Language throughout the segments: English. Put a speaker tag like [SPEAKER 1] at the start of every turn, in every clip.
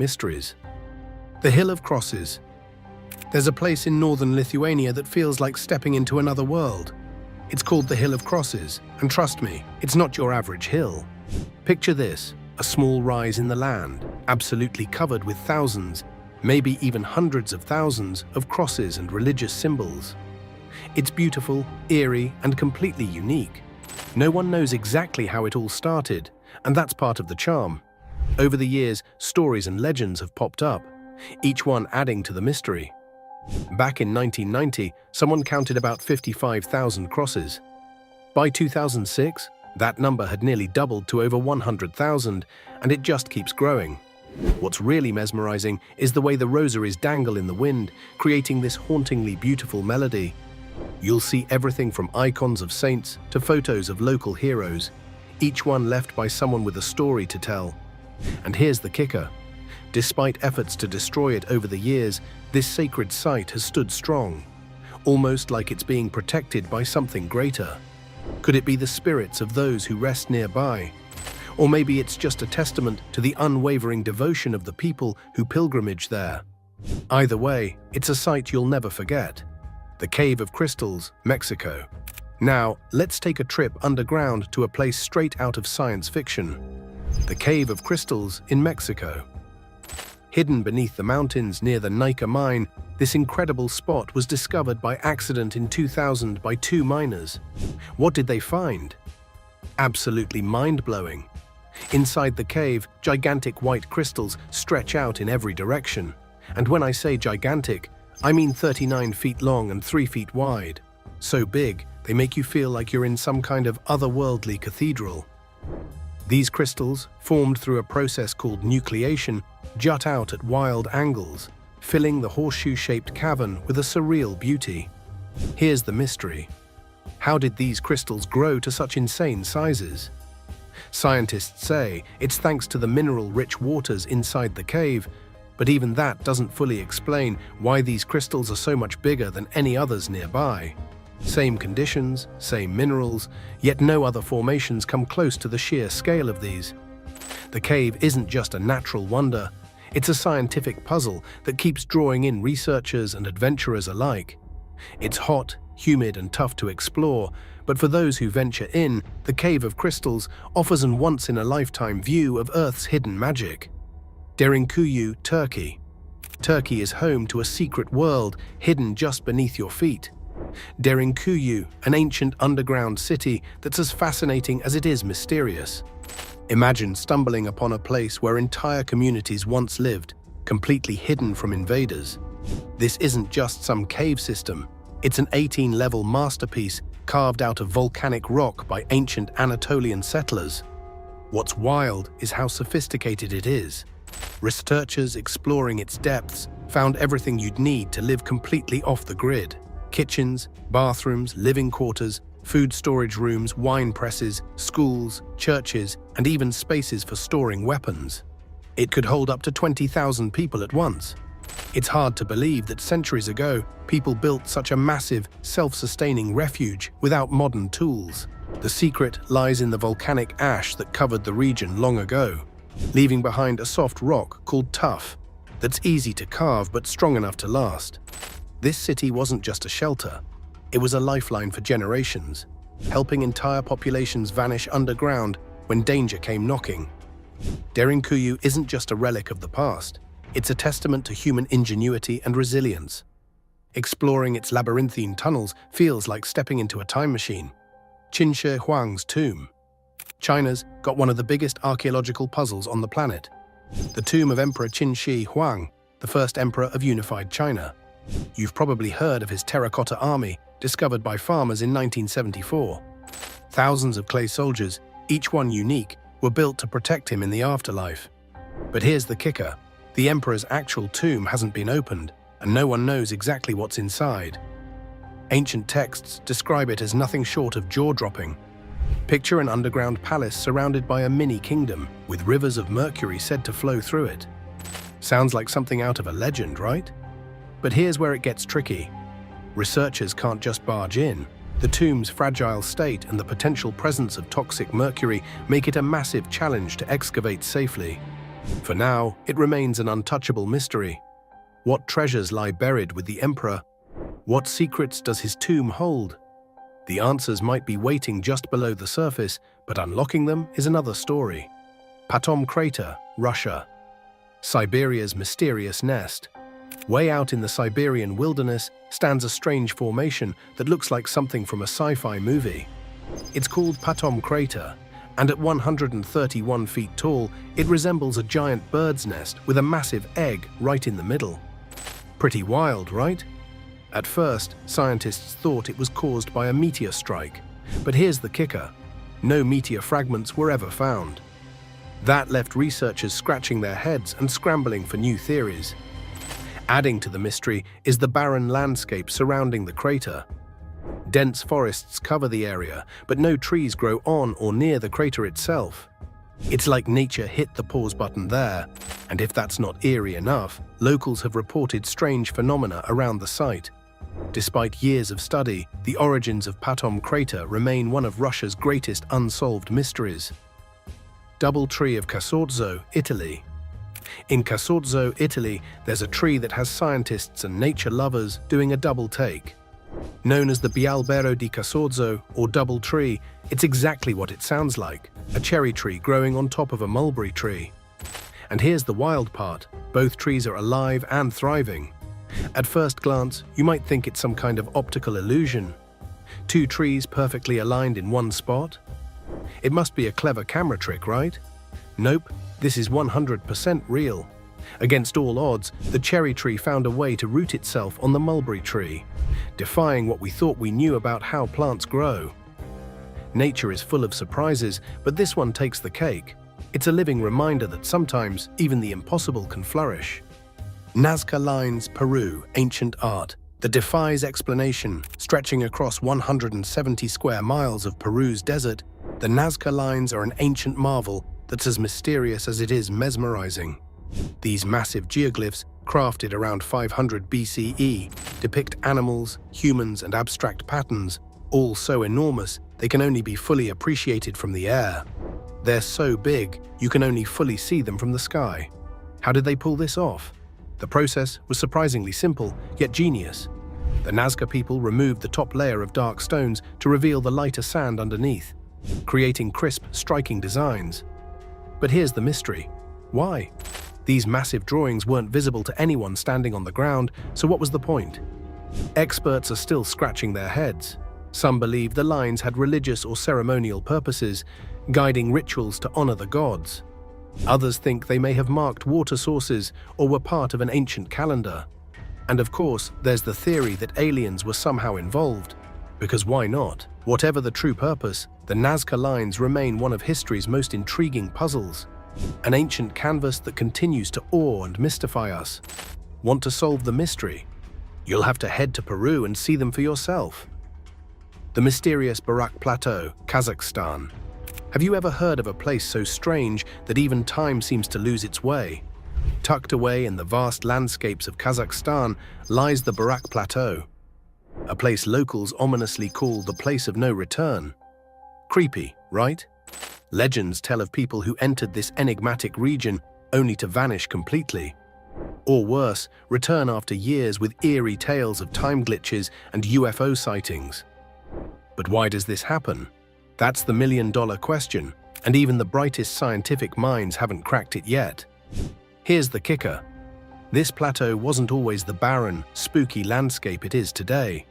[SPEAKER 1] Mysteries. The Hill of Crosses. There's a place in northern Lithuania that feels like stepping into another world. It's called the Hill of Crosses, and trust me, it's not your average hill. Picture this, a small rise in the land, absolutely covered with thousands, maybe even hundreds of thousands of crosses and religious symbols. It's beautiful, eerie, and completely unique. No one knows exactly how it all started, and that's part of the charm. Over the years, stories and legends have popped up, each one adding to the mystery. Back in 1990, someone counted about 55,000 crosses. By 2006, that number had nearly doubled to over 100,000, and it just keeps growing. What's really mesmerizing is the way the rosaries dangle in the wind, creating this hauntingly beautiful melody. You'll see everything from icons of saints to photos of local heroes, each one left by someone with a story to tell. And here's the kicker. Despite efforts to destroy it over the years, this sacred site has stood strong, almost like it's being protected by something greater. Could it be the spirits of those who rest nearby? Or maybe it's just a testament to the unwavering devotion of the people who pilgrimage there. Either way, it's a sight you'll never forget. The Cave of Crystals, Mexico. Now, let's take a trip underground to a place straight out of science fiction. The Cave of Crystals in Mexico. Hidden beneath the mountains near the Nika mine, this incredible spot was discovered by accident in 2000 by two miners. What did they find? Absolutely mind-blowing. Inside the cave, gigantic white crystals stretch out in every direction. And when I say gigantic, I mean 39 feet long and 3 feet wide. So big, they make you feel like you're in some kind of otherworldly cathedral. These crystals, formed through a process called nucleation, jut out at wild angles, filling the horseshoe-shaped cavern with a surreal beauty. Here's the mystery. How did these crystals grow to such insane sizes? Scientists say it's thanks to the mineral-rich waters inside the cave, but even that doesn't fully explain why these crystals are so much bigger than any others nearby. Same conditions, same minerals, yet no other formations come close to the sheer scale of these. The cave isn't just a natural wonder, it's a scientific puzzle that keeps drawing in researchers and adventurers alike. It's hot, humid, and tough to explore, but for those who venture in, the Cave of Crystals offers an once-in-a-lifetime view of Earth's hidden magic. Derinkuyu, Turkey. Turkey is home to a secret world hidden just beneath your feet. Derinkuyu, an ancient underground city that's as fascinating as it is mysterious. Imagine stumbling upon a place where entire communities once lived, completely hidden from invaders. This isn't just some cave system, it's an 18-level masterpiece carved out of volcanic rock by ancient Anatolian settlers. What's wild is how sophisticated it is. Researchers exploring its depths found everything you'd need to live completely off the grid. Kitchens, bathrooms, living quarters, food storage rooms, wine presses, schools, churches, and even spaces for storing weapons. It could hold up to 20,000 people at once. It's hard to believe that centuries ago, people built such a massive, self-sustaining refuge without modern tools. The secret lies in the volcanic ash that covered the region long ago, leaving behind a soft rock called tuff that's easy to carve but strong enough to last. This city wasn't just a shelter, it was a lifeline for generations, helping entire populations vanish underground when danger came knocking. Derinkuyu isn't just a relic of the past, it's a testament to human ingenuity and resilience. Exploring its labyrinthine tunnels feels like stepping into a time machine. Qin Shi Huang's tomb. China's got one of the biggest archaeological puzzles on the planet. The tomb of Emperor Qin Shi Huang, the first emperor of unified China. You've probably heard of his terracotta army, discovered by farmers in 1974. Thousands of clay soldiers, each one unique, were built to protect him in the afterlife. But here's the kicker. The emperor's actual tomb hasn't been opened, and no one knows exactly what's inside. Ancient texts describe it as nothing short of jaw-dropping. Picture an underground palace surrounded by a mini-kingdom, with rivers of mercury said to flow through it. Sounds like something out of a legend, right? But here's where it gets tricky. Researchers can't just barge in. The tomb's fragile state and the potential presence of toxic mercury make it a massive challenge to excavate safely. For now, it remains an untouchable mystery. What treasures lie buried with the Emperor? What secrets does his tomb hold? The answers might be waiting just below the surface, but unlocking them is another story. Patom Crater, Russia. Siberia's mysterious nest. Way out in the Siberian wilderness stands a strange formation that looks like something from a sci-fi movie. It's called Patom Crater, and at 131 feet tall, it resembles a giant bird's nest with a massive egg right in the middle. Pretty wild, right? At first, scientists thought it was caused by a meteor strike, but here's the kicker. No meteor fragments were ever found. That left researchers scratching their heads and scrambling for new theories. Adding to the mystery is the barren landscape surrounding the crater. Dense forests cover the area, but no trees grow on or near the crater itself. It's like nature hit the pause button there, and if that's not eerie enough, locals have reported strange phenomena around the site. Despite years of study, the origins of Patom Crater remain one of Russia's greatest unsolved mysteries. Doubletree of Casorzo, Italy. In Casorzo, Italy, there's a tree that has scientists and nature lovers doing a double take. Known as the Bialbero di Casorzo, or double tree, it's exactly what it sounds like, a cherry tree growing on top of a mulberry tree. And here's the wild part, both trees are alive and thriving. At first glance, you might think it's some kind of optical illusion. Two trees perfectly aligned in one spot? It must be a clever camera trick, right? Nope, this is 100% real. Against all odds, the cherry tree found a way to root itself on the mulberry tree, defying what we thought we knew about how plants grow. Nature is full of surprises, but this one takes the cake. It's a living reminder that sometimes even the impossible can flourish. Nazca Lines, Peru, ancient art that defies explanation. Stretching across 170 square miles of Peru's desert, the Nazca Lines are an ancient marvel that's as mysterious as it is mesmerizing. These massive geoglyphs, crafted around 500 BCE, depict animals, humans, and abstract patterns, all so enormous they can only be fully appreciated from the air. They're so big, you can only fully see them from the sky. How did they pull this off? The process was surprisingly simple, yet genius. The Nazca people removed the top layer of dark stones to reveal the lighter sand underneath, creating crisp, striking designs. But here's the mystery. Why? These massive drawings weren't visible to anyone standing on the ground, so what was the point? Experts are still scratching their heads. Some believe the lines had religious or ceremonial purposes, guiding rituals to honor the gods. Others think they may have marked water sources or were part of an ancient calendar. And of course, there's the theory that aliens were somehow involved. Because why not? Whatever the true purpose, the Nazca Lines remain one of history's most intriguing puzzles. An ancient canvas that continues to awe and mystify us. Want to solve the mystery? You'll have to head to Peru and see them for yourself. The mysterious Barak Plateau, Kazakhstan. Have you ever heard of a place so strange that even time seems to lose its way? Tucked away in the vast landscapes of Kazakhstan lies the Barak Plateau, a place locals ominously call the place of no return. Creepy, right? Legends tell of people who entered this enigmatic region only to vanish completely. Or worse, return after years with eerie tales of time glitches and UFO sightings. But why does this happen? That's the million-dollar question, and even the brightest scientific minds haven't cracked it yet. Here's the kicker. This plateau wasn't always the barren, spooky landscape it is today.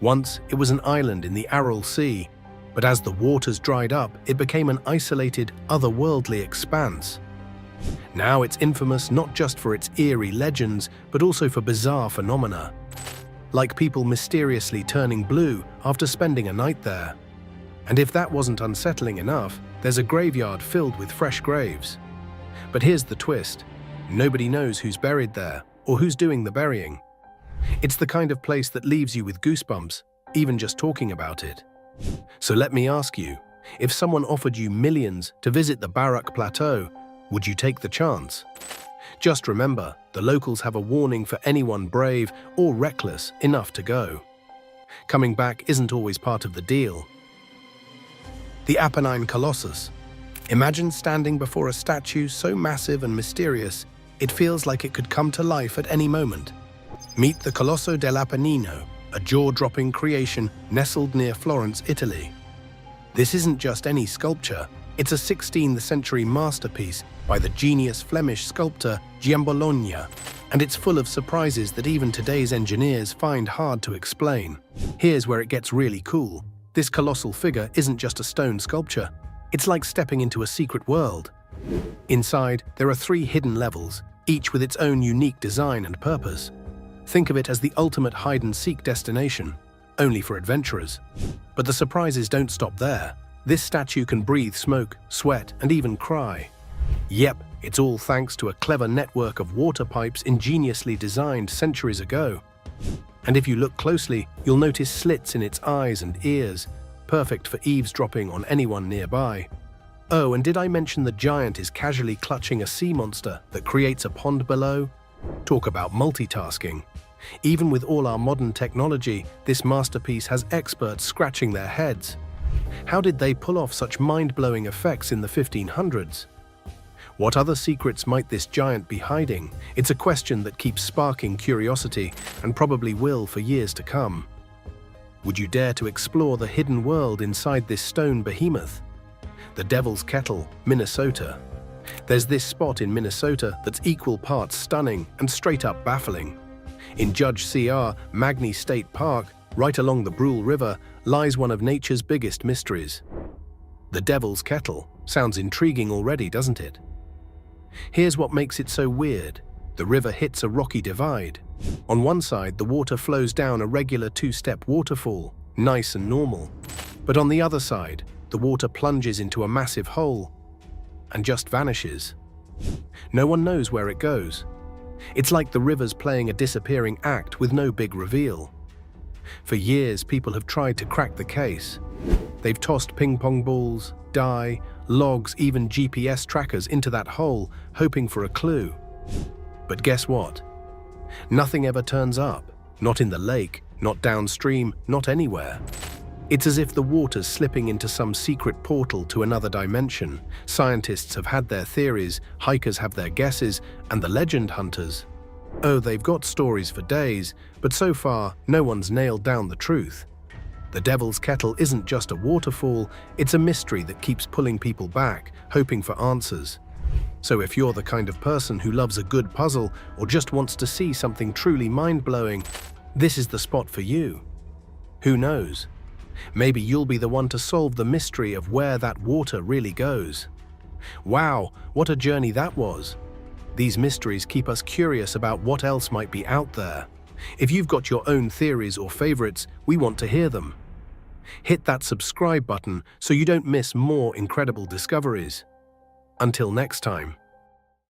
[SPEAKER 1] Once, it was an island in the Aral Sea, but as the waters dried up, it became an isolated, otherworldly expanse. Now it's infamous not just for its eerie legends, but also for bizarre phenomena, like people mysteriously turning blue after spending a night there. And if that wasn't unsettling enough, there's a graveyard filled with fresh graves. But here's the twist. Nobody knows who's buried there, or who's doing the burying. It's the kind of place that leaves you with goosebumps, even just talking about it. So let me ask you, if someone offered you millions to visit the Barak Plateau, would you take the chance? Just remember, the locals have a warning for anyone brave or reckless enough to go. Coming back isn't always part of the deal. The Apennine Colossus. Imagine standing before a statue so massive and mysterious, it feels like it could come to life at any moment. Meet the Colosso dell'Apennino, a jaw-dropping creation nestled near Florence, Italy. This isn't just any sculpture, it's a 16th century masterpiece by the genius Flemish sculptor Giambologna, and it's full of surprises that even today's engineers find hard to explain. Here's where it gets really cool. This colossal figure isn't just a stone sculpture, it's like stepping into a secret world. Inside, there are 3 hidden levels, each with its own unique design and purpose. Think of it as the ultimate hide-and-seek destination, only for adventurers. But the surprises don't stop there. This statue can breathe smoke, sweat, and even cry. Yep, it's all thanks to a clever network of water pipes ingeniously designed centuries ago. And if you look closely, you'll notice slits in its eyes and ears, perfect for eavesdropping on anyone nearby. Oh, and did I mention the giant is casually clutching a sea monster that creates a pond below? Talk about multitasking. Even with all our modern technology, this masterpiece has experts scratching their heads. How did they pull off such mind-blowing effects in the 1500s? What other secrets might this giant be hiding? It's a question that keeps sparking curiosity and probably will for years to come. Would you dare to explore the hidden world inside this stone behemoth? The Devil's Kettle, Minnesota. There's this spot in Minnesota that's equal parts stunning and straight-up baffling. In Judge C.R. Magny State Park, right along the Brule River, lies one of nature's biggest mysteries. The Devil's Kettle. Sounds intriguing already, doesn't it? Here's what makes it so weird. The river hits a rocky divide. On one side, the water flows down a regular 2-step waterfall, nice and normal. But on the other side, the water plunges into a massive hole and just vanishes. No one knows where it goes. It's like the river's playing a disappearing act with no big reveal. For years, people have tried to crack the case. They've tossed ping-pong balls, dye, logs, even GPS trackers into that hole, hoping for a clue. But guess what? Nothing ever turns up. Not in the lake, not downstream, not anywhere. It's as if the water's slipping into some secret portal to another dimension. Scientists have had their theories, hikers have their guesses, and the legend hunters, oh, they've got stories for days, but so far, no one's nailed down the truth. The Devil's Kettle isn't just a waterfall, it's a mystery that keeps pulling people back, hoping for answers. So if you're the kind of person who loves a good puzzle or just wants to see something truly mind-blowing, this is the spot for you. Who knows? Maybe you'll be the one to solve the mystery of where that water really goes. Wow, what a journey that was! These mysteries keep us curious about what else might be out there. If you've got your own theories or favorites, we want to hear them. Hit that subscribe button so you don't miss more incredible discoveries. Until next time.